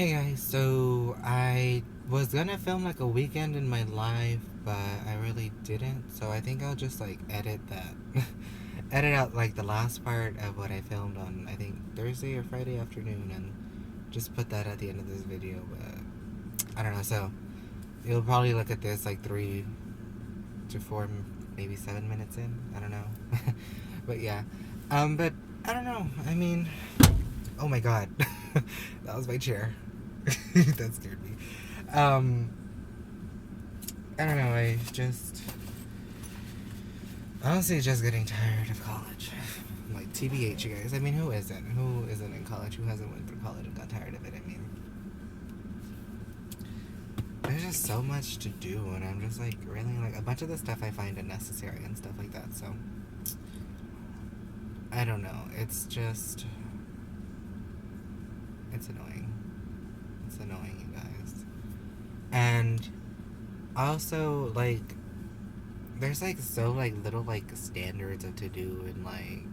Hey guys, so I was gonna film like a weekend in my life, but I really didn't. So I think I'll just like edit that, edit out like the last part of what I filmed on I think Thursday or Friday afternoon, and just put that at the end of this video. But I don't know. So you'll probably look at this like 3 to 4, maybe 7 minutes in. I don't know. But yeah, but I don't know. I mean, oh my god, that was my chair. That scared me. Um, I don't know. Honestly just getting tired of college. Like TBH, you guys. I mean, who isn't? Who isn't in college? Who hasn't went through college and got tired of it? I mean, there's just so much to do, and I'm just like really like a bunch of the stuff I find unnecessary and stuff like that. So I don't know. It's annoying. It's annoying, you guys. And also like there's like so like little like standards of to do and like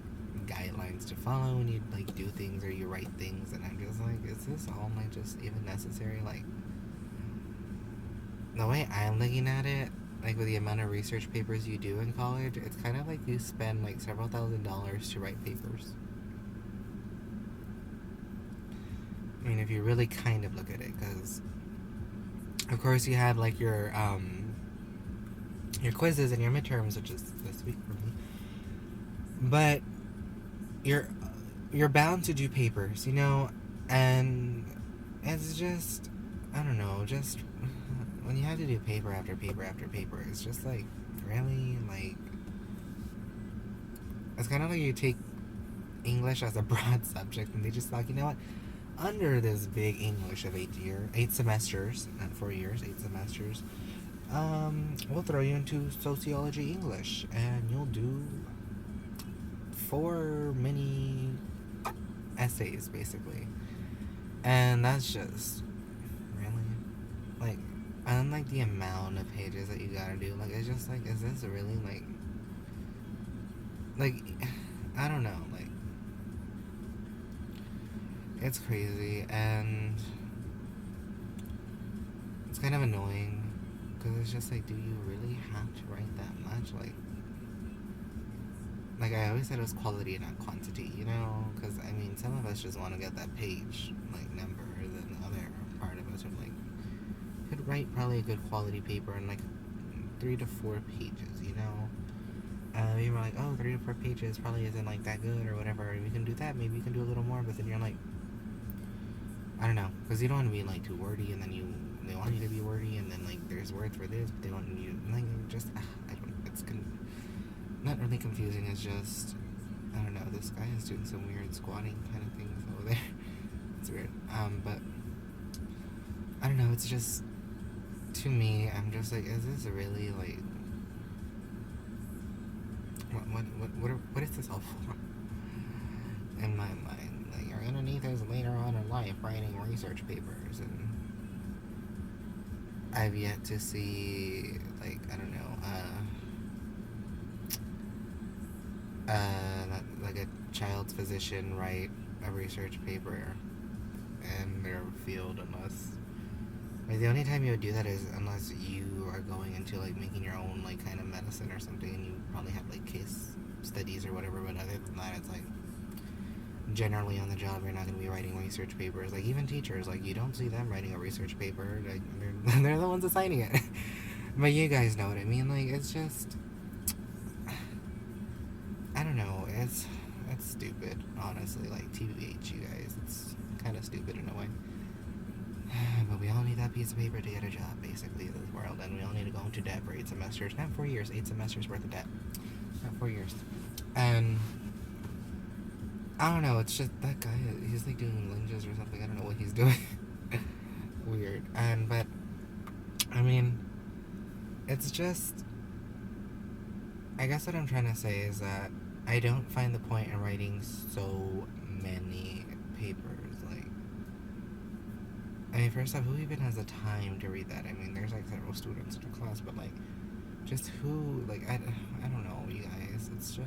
guidelines to follow when you like do things or you write things, and I'm just like, is this all like just even necessary? Like the way I'm looking at it, like with the amount of research papers you do in college, it's kind of like you spend like several $1,000s to write papers. I mean, if you really kind of look at it, because of course you have like your quizzes and your midterms, which is this week for me. But you're you're bound to do papers, you know, and it's just I don't know, just when you have to do paper after paper after paper, it's just like really like it's kind of like you take English as a broad subject, and they just like, you know what, under this big English of 8 semesters, not 4 years, 8 semesters, we'll throw you into sociology English, and you'll do 4 mini essays basically, and that's just really like, unlike the amount of pages that you gotta do, like it's just like, is this really like I don't know, like it's crazy, and it's kind of annoying because it's just like, do you really have to write that much? Like I always said, it was quality and not quantity, you know? Because I mean, some of us just want to get that page like number, and then the other part of us are like, could write probably a good quality paper in like 3 to 4 pages, you know? You were like, oh, 3 to 4 pages probably isn't like that good or whatever. We can do that. Maybe you can do a little more, but then you're like, I don't know, because you don't want to be like too wordy, and then they want you to be wordy, and then like there's words for this, but they want you like just I don't. It's not really confusing. It's just I don't know. This guy is doing some weird squatting kind of things over there. It's weird. But I don't know. It's just, to me, I'm just like, is this really like what is this all for? In my mind, like you're gonna need this later on in life, writing research papers, and I've yet to see like I don't know, like a child's physician write a research paper in their field, unless like the only time you would do that is unless you are going into like making your own like kind of medicine or something, and you probably have like case studies or whatever. But other than that, it's like generally on the job you're not going to be writing research papers. Like even teachers, like you don't see them writing a research paper. Like they're the ones assigning it. But you guys know what I mean. Like it's just I don't know. It's stupid, honestly. Like TBH, you guys. It's kind of stupid in a way. But we all need that piece of paper to get a job, basically, in this world, and we all need to go into debt for 8 semesters. Not 4 years, 8 semesters worth of debt. Not 4 years. And I don't know. It's just that guy. He's like doing lunges or something. I don't know what he's doing. Weird. But I mean, it's just. I guess what I'm trying to say is that I don't find the point in writing so many papers. Like, I mean, first off, who even has the time to read that? I mean, there's like several students in the class, but like, just who? Like, I don't know, you guys. It's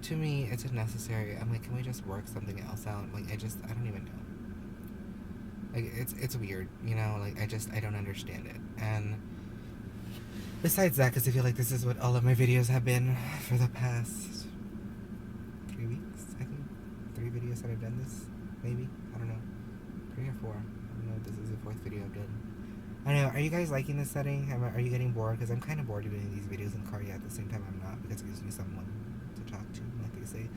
to me, it's unnecessary. I'm like, can we just work something else out? Like, I don't even know. Like, it's weird, you know? Like, I don't understand it. And besides that, because I feel like this is what all of my videos have been for the past 3 weeks, I think. 3 videos that I've done this, maybe? I don't know. 3 or 4. I don't know if this is the 4th video I've done. I don't know, are you guys liking this setting? Are you getting bored? Because I'm kind of bored of doing these videos in the car, yet at the same time I'm not, because it gives me someone to talk to, like they say.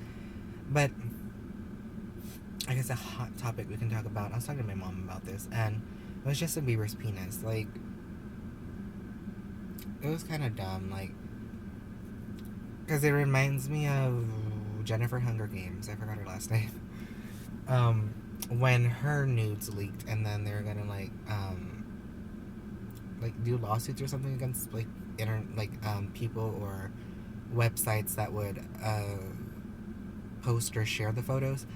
But I guess a hot topic we can talk about, I was talking to my mom about this, and it was Justin Bieber's penis. Like, it was kind of dumb, like, because it reminds me of Jennifer Hunger Games. I forgot her last name. When her nudes leaked, and then they're gonna like do lawsuits or something against like people or websites that would post or share the photos.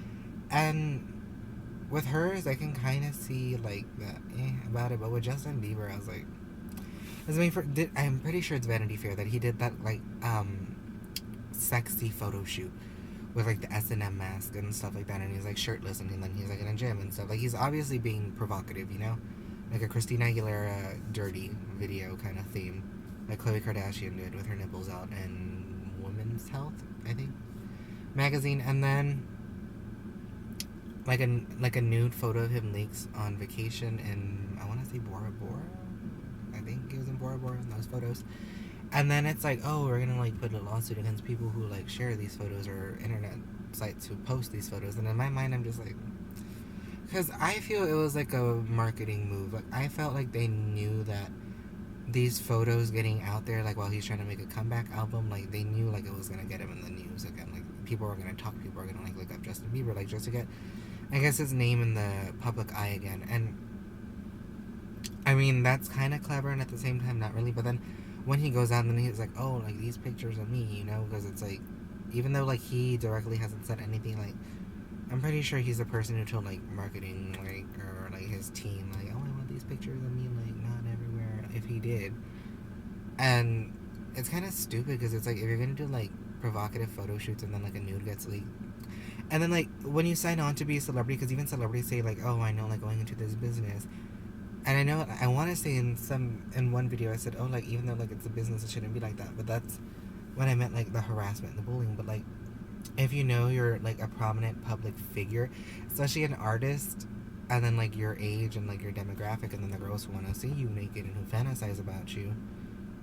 And with hers, I can kind of see like that about it, but with Justin Bieber, I was like, I'm pretty sure it's Vanity Fair that he did that like sexy photo shoot with like the S&M mask and stuff like that, and he's like shirtless, and then he's like in a gym and stuff. Like, he's obviously being provocative, you know, like a Christina Aguilera dirty video kind of theme, like Khloe Kardashian did with her nipples out in Women's Health, I think, magazine. And then like a nude photo of him leaks on vacation in, I want to say Bora Bora. I think he was in Bora Bora in those photos. And then it's like, oh, we're gonna like put a lawsuit against people who like share these photos, or internet sites who post these photos. And in my mind, I'm just like, because I feel it was like a marketing move. Like, I felt like they knew that these photos getting out there, like while he's trying to make a comeback album, like they knew like it was gonna get him in the news again. Like, people were gonna talk, people were gonna like look up Justin Bieber, like just to get, I guess, his name in the public eye again. And I mean, that's kind of clever, and at the same time not really. But then when he goes out and then he's like, oh, like these pictures of me, you know, because it's like, even though like he directly hasn't said anything, like I'm pretty sure he's the person who told like marketing, like, or like his team, like, oh, I want these pictures of me like not everywhere, if he did. And it's kind of stupid, because it's like, if you're gonna do like provocative photo shoots and then like a nude gets leaked, and then like when you sign on to be a celebrity, because even celebrities say like, oh, I know, like going into this business. And I know, I want to say in one video I said, oh, like, even though, like, it's a business, it shouldn't be like that. But that's when I meant, like, the harassment and the bullying. But, like, if you know you're, like, a prominent public figure, especially an artist, and then, like, your age and, like, your demographic, and then the girls who want to see you naked and who fantasize about you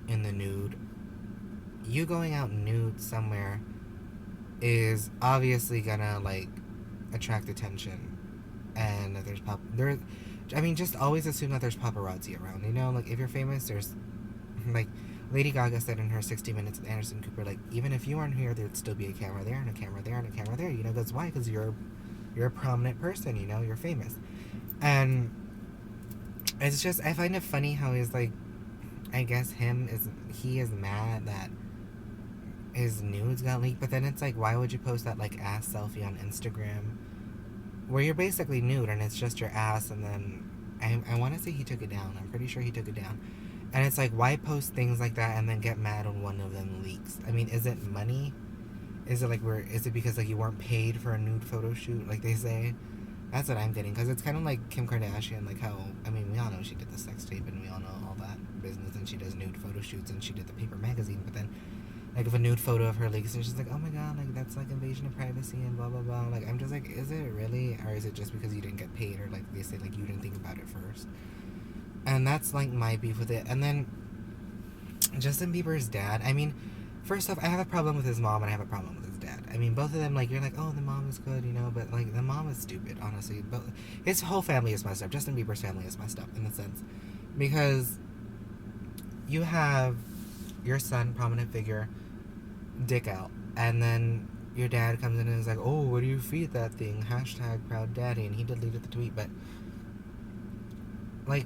in the nude, you going out nude somewhere is obviously gonna, like, attract attention. And that I mean, just always assume that there's paparazzi around, you know? Like, if you're famous, there's, like, Lady Gaga said in her 60 Minutes with Anderson Cooper, like, even if you weren't here, there'd still be a camera there, and a camera there, and a camera there, you know? That's why, because you're a prominent person, you know? You're famous. And it's just, I find it funny how he's, like, I guess he is mad that his nudes got leaked, but then it's like, why would you post that, like, ass selfie on Instagram, where you're basically nude and it's just your ass? And then I want to say he took it down. I'm pretty sure he took it down. And it's like, why post things like that and then get mad when one of them leaks? I mean, is it money? Is it like, is it because like you weren't paid for a nude photo shoot, like they say? That's what I'm getting, because it's kind of like Kim Kardashian, like how, I mean, we all know she did the sex tape and we all know all that business, and she does nude photo shoots and she did the Paper magazine, but then like if a nude photo of her leaks and she's like, oh my god, like that's like invasion of privacy and blah blah blah. Like, I'm just like, is it really, or is it just because you didn't get paid, or like they say, like you didn't think about it first? And that's like my beef with it. And then Justin Bieber's dad, I mean, first off, I have a problem with his mom and I have a problem with his dad. I mean, both of them, like, you're like, oh, the mom is good, you know, but like the mom is stupid, honestly. But his whole family is messed up. Justin Bieber's family is messed up in a sense, because you have your son, prominent figure, dick out, and then your dad comes in and is like, oh, what do you feed that thing, hashtag proud daddy, and he deleted the tweet. But like,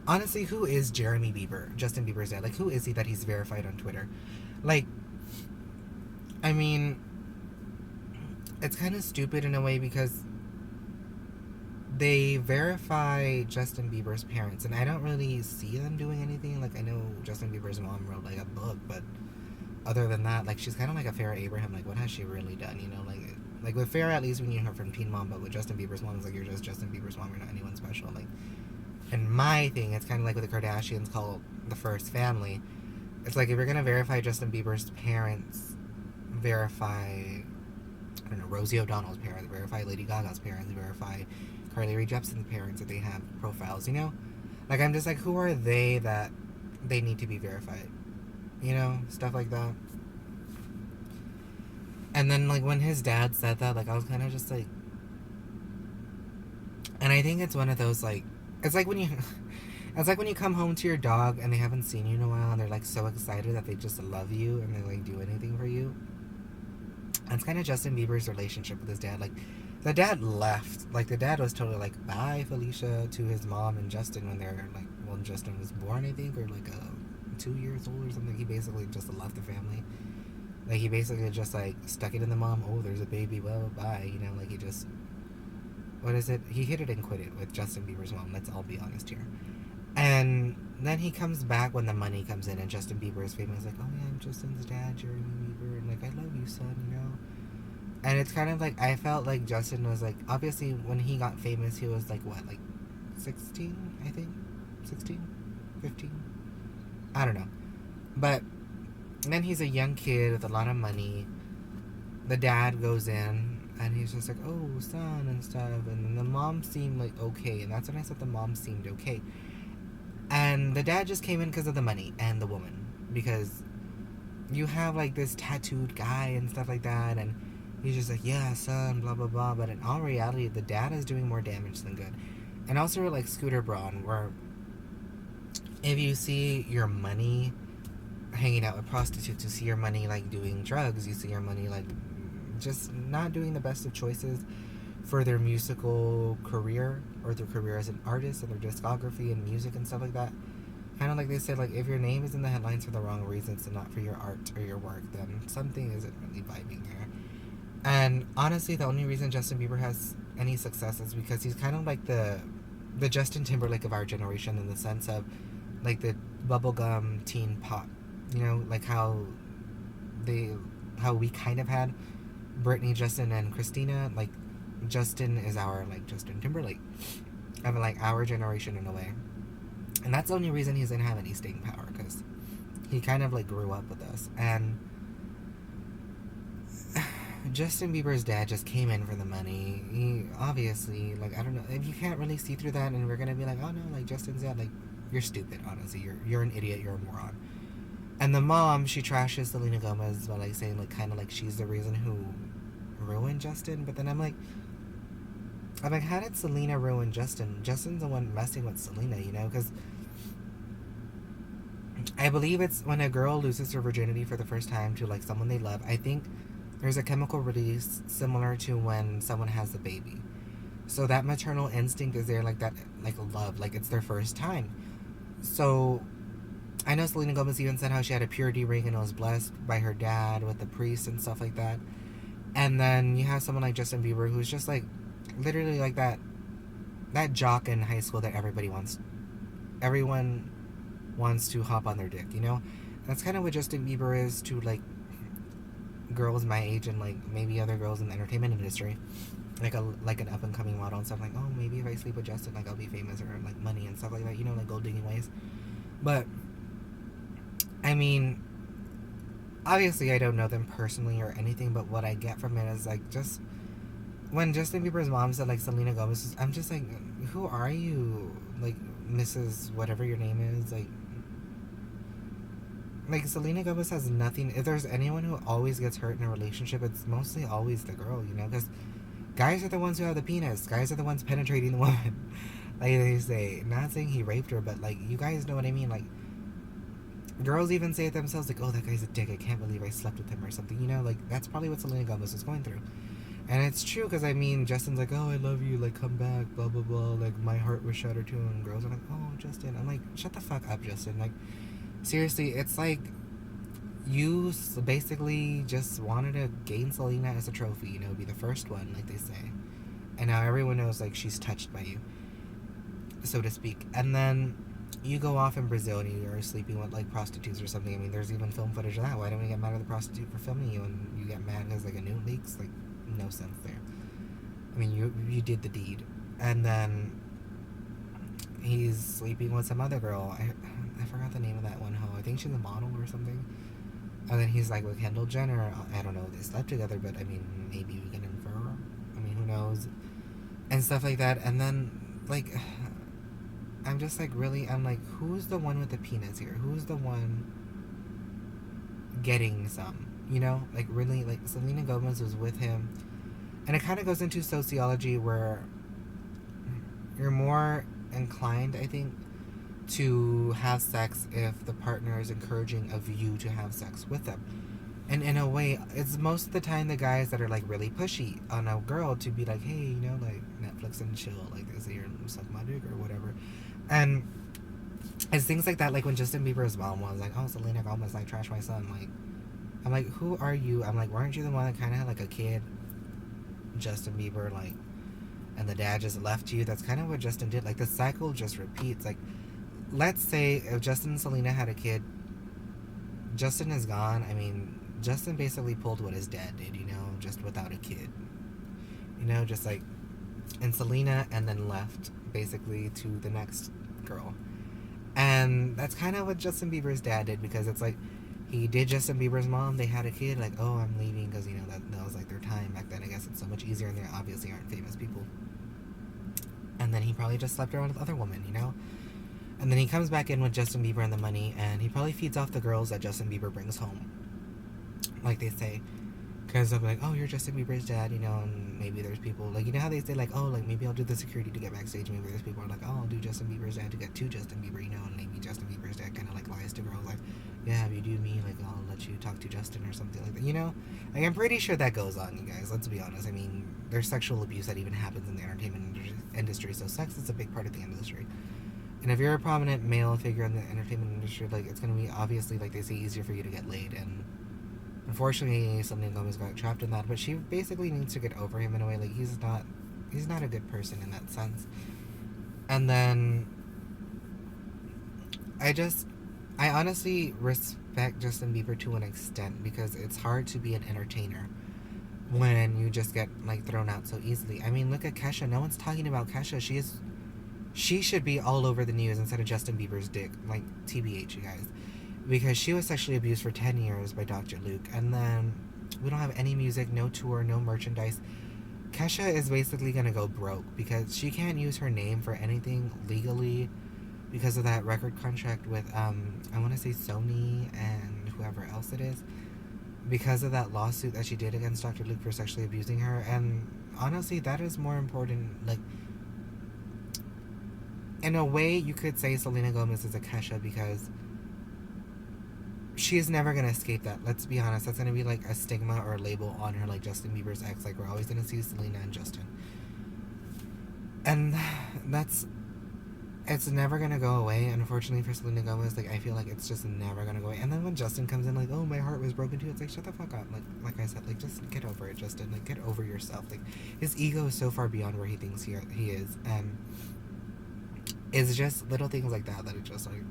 honestly, who is Jeremy Bieber, Justin Bieber's dad? Like, who is he that he's verified on Twitter? Like, I mean, it's kind of stupid in a way, because they verify Justin Bieber's parents, and I don't really see them doing anything. Like, I know Justin Bieber's mom wrote like a book, but other than that, like, she's kind of like a Farrah Abraham. Like, what has she really done, you know? Like, Like, with Farrah, at least we knew her from Teen Mom, but with Justin Bieber's mom, it's like, you're just Justin Bieber's mom, you're not anyone special. Like, and my thing, it's kind of like with the Kardashians called the first family. It's like, if you're gonna verify Justin Bieber's parents, verify, I don't know, Rosie O'Donnell's parents, verify Lady Gaga's parents, verify Carly Rae Jepsen's parents if they have profiles, you know? Like, I'm just like, who are they that they need to be verified? You know? Stuff like that. And then, like, when his dad said that, like, I was kind of just like... And I think it's one of those, like... It's like when you... It's like when you come home to your dog and they haven't seen you in a while and they're, like, so excited that they just love you and they, like, do anything for you. That's kind of Justin Bieber's relationship with his dad. Like, the dad left. Like, the dad was totally like, bye, Felicia, to his mom and Justin when they're, like... When Justin was born, I think, or, like, 2 years old or something. He basically just left the family. Like, he basically just, like, stuck it in the mom. Oh, there's a baby. Well, bye. You know, like, he just... What is it? He hit it and quit it with Justin Bieber's mom. Let's all be honest here. And then he comes back when the money comes in, and Justin Bieber is famous. Like, oh, yeah, I'm Justin's dad, Jeremy Bieber. And, like, I love you, son, you know? And it's kind of like, I felt like Justin was, like... Obviously, when he got famous, he was, like, what? Like, 16, I think? 16? 15? I don't know. But... And then he's a young kid with a lot of money. The dad goes in, and he's just like, oh, son, and stuff. And then the mom seemed, like, okay. And that's when I said the mom seemed okay. And the dad just came in because of the money and the woman. Because you have, like, this tattooed guy and stuff like that. And he's just like, yeah, son, blah, blah, blah. But in all reality, the dad is doing more damage than good. And also, like, Scooter Braun, where if you see your money... hanging out with prostitutes, you see your money, like, doing drugs, you see your money, like, just not doing the best of choices for their musical career or their career as an artist and their discography and music and stuff like that. Kind of like they said, like, if your name is in the headlines for the wrong reasons and not for your art or your work, then something isn't really vibing there. And honestly, the only reason Justin Bieber has any success is because he's kind of like the Justin Timberlake of our generation, in the sense of, like, the bubblegum teen pop. You know, like how we kind of had Britney, Justin, and Christina. Like, Justin is our, like, Justin Timberlake of, like, our generation in a way. And that's the only reason he doesn't have any staying power, because he kind of, like, grew up with us. And Justin Bieber's dad just came in for the money. He obviously, like, I don't know, if you can't really see through that and we're gonna be like, oh no, like, Justin's dad, like, you're stupid, honestly. You're an idiot, you're a moron. And the mom, she trashes Selena Gomez by, like, saying, like, kind of like she's the reason who ruined Justin. But then I'm like, how did Selena ruin Justin? Justin's the one messing with Selena, you know? Because I believe it's when a girl loses her virginity for the first time to, like, someone they love. I think there's a chemical release similar to when someone has a baby. So that maternal instinct is there, like, that, like, love. Like, it's their first time. So... I know Selena Gomez even said how she had a purity ring and it was blessed by her dad with the priest and stuff like that. And then you have someone like Justin Bieber, who's just, like, literally like that jock in high school that everyone wants to hop on their dick, you know? That's kind of what Justin Bieber is to, like, girls my age and, like, maybe other girls in the entertainment industry. Like an up and coming model and stuff, like, oh, maybe if I sleep with Justin, like, I'll be famous, or, like, money and stuff like that, you know, like, gold digging ways. But I mean, obviously I don't know them personally or anything, but what I get from it is, like, just when Justin Bieber's mom said, like, Selena Gomez, I'm just like, who are you? Like, Mrs. whatever your name is, like, Selena Gomez has nothing. If there's anyone who always gets hurt in a relationship, it's mostly always the girl, you know, because guys are the ones who have the penis. Guys are the ones penetrating the woman. Like they say, not saying he raped her, but, like, you guys know what I mean, like, girls even say it themselves, like, oh, that guy's a dick, I can't believe I slept with him or something, you know, like, that's probably what Selena Gomez was going through. And it's true, because, I mean, Justin's like, oh, I love you, like, come back, blah, blah, blah, like, my heart was shattered too, and girls are like, oh, Justin. I'm like, shut the fuck up, Justin. Like, seriously, it's like, you basically just wanted to gain Selena as a trophy, you know, be the first one, like they say. And now everyone knows, like, she's touched by you, so to speak. And then you go off in Brazil and you are sleeping with, like, prostitutes or something. I mean, there's even film footage of that. Why don't we get mad at the prostitute for filming you, and you get mad because, like, a nude leaks? Like, no sense there. I mean, you did the deed. And then he's sleeping with some other girl. I forgot the name of that one hoe. I think she's a model or something. And then he's like with Kendall Jenner. I don't know if they slept together, but I mean, maybe we can infer. I mean, who knows? And stuff like that. And then, like, I'm just like, really, I'm like, who's the one with the penis here? Who's the one getting some? You know? Like, really, like, Selena Gomez was with him. And it kind of goes into sociology where you're more inclined, I think, to have sex if the partner is encouraging of you to have sex with them. And in a way, it's most of the time the guys that are like really pushy on a girl to be like, hey, you know, like Netflix and chill, like they say you're suck my dick or whatever. And it's things like that, like when Justin Bieber's mom was like, oh, Selena Gomez like trash my son. Like, I'm like, who are you? I'm like, weren't you the one that kind of had like a kid, Justin Bieber, like, and the dad just left you? That's kind of what Justin did. Like the cycle just repeats. Like, let's say if Justin and Selena had a kid, Justin is gone. I mean, Justin basically pulled what his dad did, you know, just without a kid. You know, just like, and Selena, and then left basically to the next girl. And that's kind of what Justin Bieber's dad did, because it's like, he did Justin Bieber's mom, they had a kid, like, oh, I'm leaving, because, you know, that was like their time back then. I guess it's so much easier, and they obviously aren't famous people. And then he probably just slept around with other women, you know? And then he comes back in with Justin Bieber and the money, and he probably feeds off the girls that Justin Bieber brings home. Like they say. Because I'm like, oh, you're Justin Bieber's dad, you know, and maybe there's people, like, you know how they say, like, oh, like, maybe I'll do the security to get backstage. Maybe there's people who are like, oh, I'll do Justin Bieber's dad to get to Justin Bieber, you know, and maybe Justin Bieber's dad kind of, like, lies to girls, like, yeah, if you do me, like, I'll let you talk to Justin or something like that, you know? Like, I'm pretty sure that goes on, you guys, let's be honest. I mean, there's sexual abuse that even happens in the entertainment industry, so sex is a big part of the industry. And if you're a prominent male figure in the entertainment industry, like, it's going to be, obviously, like they say, easier for you to get laid. And unfortunately, Selena Gomez got trapped in that. But she basically needs to get over him in a way. Like, he's not a good person in that sense. And then, I honestly respect Justin Bieber to an extent, because it's hard to be an entertainer when you just get, like, thrown out so easily. I mean, look at Kesha. No one's talking about Kesha. She should be all over the news instead of Justin Bieber's dick. Like, TBH, you guys. Because she was sexually abused for 10 years by Dr. Luke. And then we don't have any music, no tour, no merchandise. Kesha is basically going to go broke because she can't use her name for anything legally because of that record contract with, I want to say Sony and whoever else it is. Because of that lawsuit that she did against Dr. Luke for sexually abusing her. And honestly, that is more important. Like, in a way, you could say Selena Gomez is a Kesha because she's never going to escape that. Let's be honest. That's going to be like a stigma or a label on her, like Justin Bieber's ex. Like, we're always going to see Selena and Justin. And it's never going to go away. Unfortunately for Selena Gomez, like, I feel like it's just never going to go away. And then when Justin comes in, like, oh, my heart was broken too. It's like, shut the fuck up. Like I said, like, just get over it, Justin. Like, get over yourself. Like, his ego is so far beyond where he thinks he is. And it's just little things like that it just, like...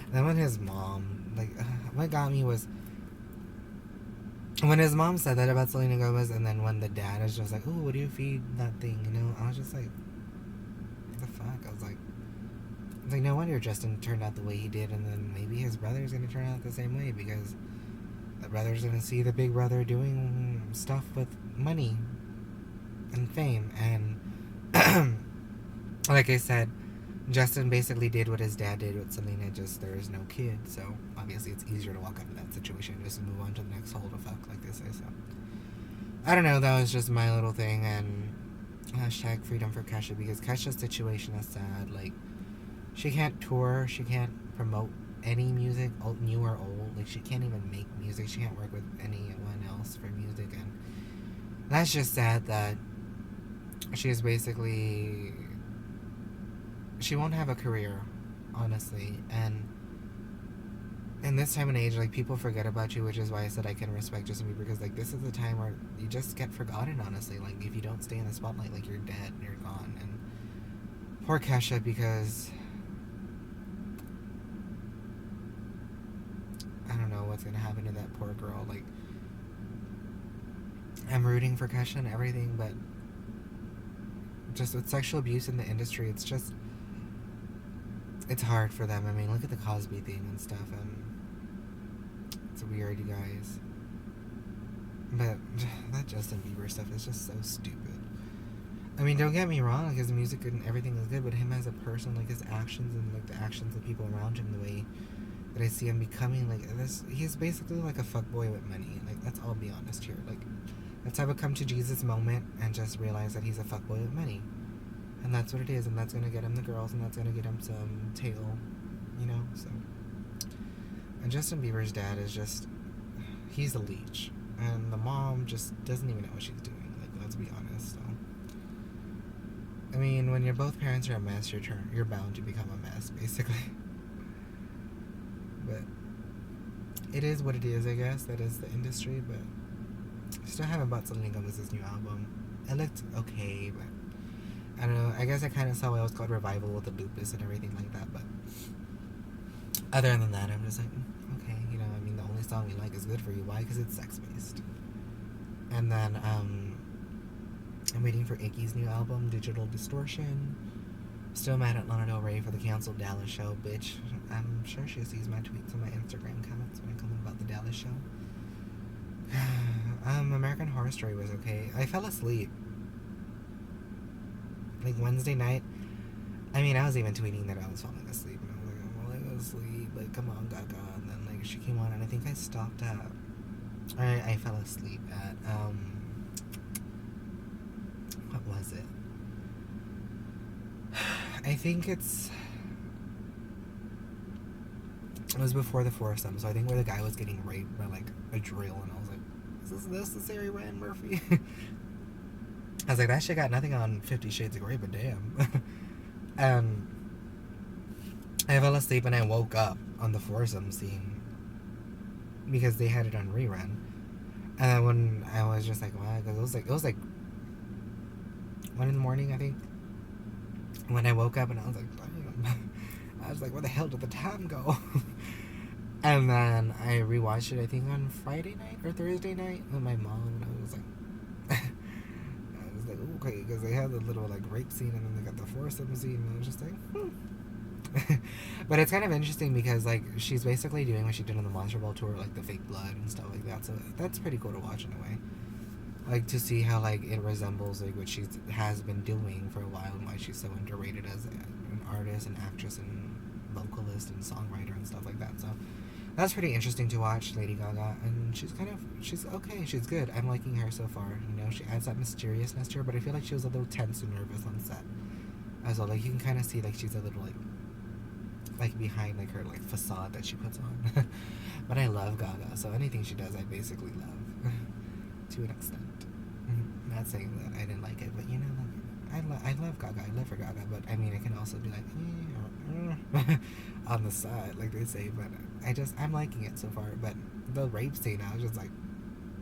And then when his mom, like, what got me was when his mom said that about Selena Gomez, and then when the dad is just like, oh, what do you feed that thing, you know? I was just like, what the fuck? I was like, no wonder Justin turned out the way he did, and then maybe his brother's gonna turn out the same way, because the brother's gonna see the big brother doing stuff with money and fame, and like I said, Justin basically did what his dad did with Selena, just there is no kid, so obviously it's easier to walk out of that situation and just move on to the next hole to fuck, like they say. So I don't know, that was just my little thing. And hashtag freedom for Kesha, because Kesha's situation is sad. Like, she can't tour, she can't promote any music, new or old. Like, she can't even make music, she can't work with anyone else for music, and that's just sad that she is basically... she won't have a career, honestly. And in this time and age, like, people forget about you, which is why I said I can respect Justin Bieber, because, like, this is the time where you just get forgotten, honestly. Like, if you don't stay in the spotlight, like, you're dead and you're gone. And poor Kesha, because I don't know what's gonna happen to that poor girl. Like, I'm rooting for Kesha and everything, but just with sexual abuse in the industry, it's hard for them. I mean, look at the Cosby thing and stuff, and it's weird, you guys. But that Justin Bieber stuff is just so stupid. I mean, don't get me wrong, like, his music and everything is good, but him as a person, like, his actions and, like, the actions of people around him, the way that I see him becoming, like, this, he's basically like a fuckboy with money. Like, let's all be honest here. Like, let's have a come to Jesus moment and just realize that he's a fuckboy with money. And that's what it is, and that's gonna get him the girls, and that's gonna get him some tail, you know, so. And Justin Bieber's dad is just, he's a leech. And the mom just doesn't even know what she's doing. Like, let's be honest. So, I mean, when your both parents are a mess, you're bound to become a mess, basically. But it is what it is, I guess. That is the industry. But I still haven't bought Selena Gomez's new album. It looked okay, but I don't know. I guess I kind of saw why it was called Revival with the lupus and everything like that. But other than that, I'm just like, okay, you know, I mean, the only song you like is Good For You. Why? Because it's sex-based. And then, I'm waiting for Iggy's new album, Digital Distortion. Still mad at Lana Del Rey for the canceled Dallas show, bitch. I'm sure she sees my tweets and my Instagram comments when I comment about the Dallas show. American Horror Story was okay. I fell asleep. Like, Wednesday night. I mean, I was even tweeting that I was falling asleep. And I was like, I'm falling asleep. Like, come on, Gaga. And then, like, she came on, and I think I stopped at... I fell asleep at, what was it? I think it was before the foursome, so I think where the guy was getting raped by, like, a drill, and I was like, is this necessary, Ryan Murphy? I was like, that shit got nothing on 50 Shades of Grey, but damn. I fell asleep and I woke up on the foursome scene because they had it on rerun. And then when I was just like, wow, because it was like 1 in the morning, I think, when I woke up, and I was like, damn. I was like, where the hell did the time go? And then I rewatched it, I think, on Friday night or Thursday night with my mom, and I was like, okay, because they had the little, like, rape scene, and then they got the foursome scene, and I was just like, But it's kind of interesting because, like, she's basically doing what she did on the Monster Ball tour, like the fake blood and stuff like that, so that's pretty cool to watch in a way. Like, to see how, like, it resembles, like, what she has been doing for a while, and why she's so underrated as an artist and actress and vocalist and songwriter and stuff like that. So that's pretty interesting to watch, Lady Gaga. And she's okay, she's good. I'm liking her so far. You know, she adds that mysteriousness to her, but I feel like she was a little tense and nervous on set as well. Like, you can kind of see, like, she's a little, like behind, like, her, like, facade that she puts on. But I love Gaga, so anything she does, I basically love. To an extent. Not saying that I didn't like it, but, you know, like, I love Gaga. I love her Gaga, but I mean, I can also be like, on the side, like they say, but I'm liking it so far. But the rape scene, I was like,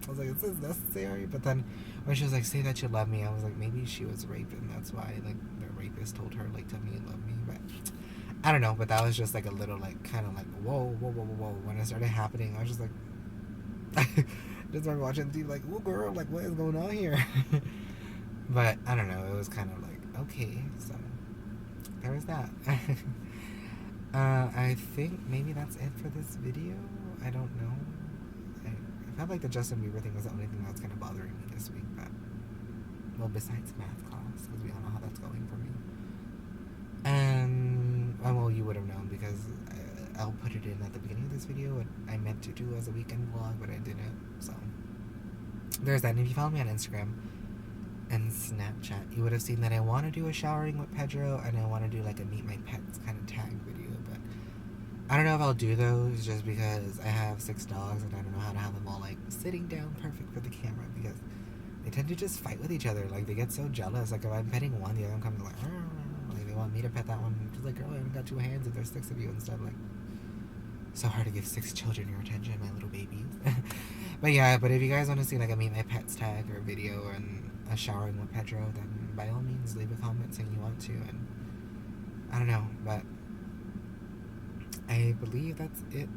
is this necessary? But then when she was like, say that you love me, I was like, maybe she was raped, and that's why, like, the rapist told her, like, tell me you love me. But I don't know, but that was just, like, a little, like, kind of like, whoa. When it started happening, I was just like, just started watching TV, like, oh, girl, like, what is going on here? But I don't know, it was kind of like, okay, so there was that. I think maybe that's it for this video. I don't know. I felt like the Justin Bieber thing was the only thing that's kind of bothering me this week, but, well, besides math class, because we all know how that's going for me. And, well, you would have known, because I'll put it in at the beginning of this video, what I meant to do as a weekend vlog, but I didn't, so there's that. And if you follow me on Instagram and Snapchat, you would have seen that I want to do a showering with Pedro, and I want to do, like, a meet my pets kind of tag video, but I don't know if I'll do those, just because I have 6 dogs, and I don't know how to have them all, like, sitting down perfect for the camera, because they tend to just fight with each other. Like, they get so jealous. Like, if I'm petting one, the other one comes like, they want me to pet that one. Just like, girl, I haven't got 2 hands if there's 6 of you and stuff. Like, so hard to give 6 children your attention, my little babies. But yeah, but if you guys want to see, like, a meet my pets tag or a video and a showering with Pedro, then by all means leave a comment saying you want to. And I don't know, but I believe that's it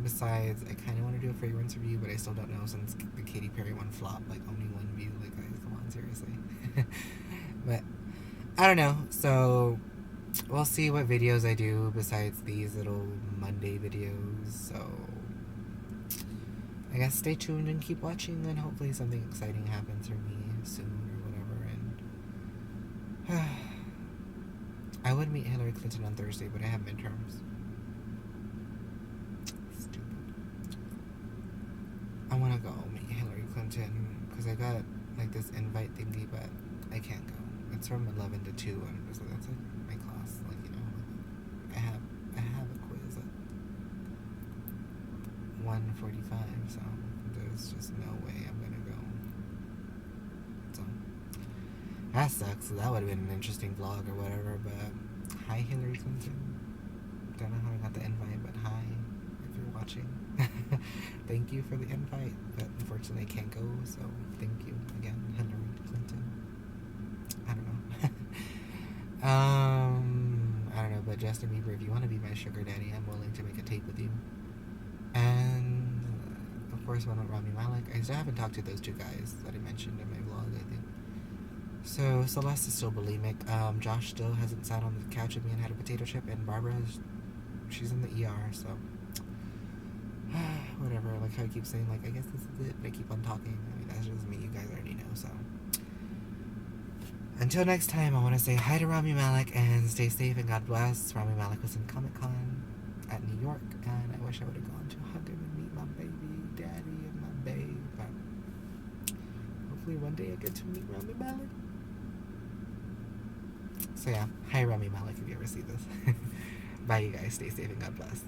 Besides, I kind of want to do a fragrance review, but I still don't know since the Katy Perry one flopped, like only one view. Like, guys, come on, seriously. But I don't know. So we'll see what videos I do besides these little Monday videos. So I guess stay tuned and keep watching, and hopefully something exciting happens for me soon or whatever. And I would meet Hillary Clinton on Thursday, but I have midterms. I want to go meet Hillary Clinton because I got like this invite thingy, but I can't go. It's from 11 to 2, and so that's like my class. Like, you know, I have a quiz at 1:45, so there's just no way I'm gonna go. So that sucks. So that would have been an interesting vlog or whatever. But hi, Hillary Clinton. Don't know how I got the invite, but hi if you're watching. Thank you for the invite, but unfortunately I can't go, so thank you again, Hillary Clinton. I don't know. I don't know, but Justin Bieber, if you want to be my sugar daddy, I'm willing to make a tape with you. And of course, one with Rami Malek. I still haven't talked to those two guys that I mentioned in my vlog, I think. So Celeste is still bulimic. Josh still hasn't sat on the couch with me and had a potato chip, and Barbara, she's in the ER, so whatever. Like how I keep saying, like, I guess this is it, but I keep on talking. I mean, that's just me. You guys already know. So until next time, I want to say hi to Rami Malek and stay safe and God bless. Rami Malek was in Comic-Con at New York, and I wish I would have gone to hug him and meet my baby daddy and my babe. But hopefully one day I get to meet Rami Malek. So yeah, hi Rami Malek if you ever see this. Bye, you guys. Stay safe and God bless.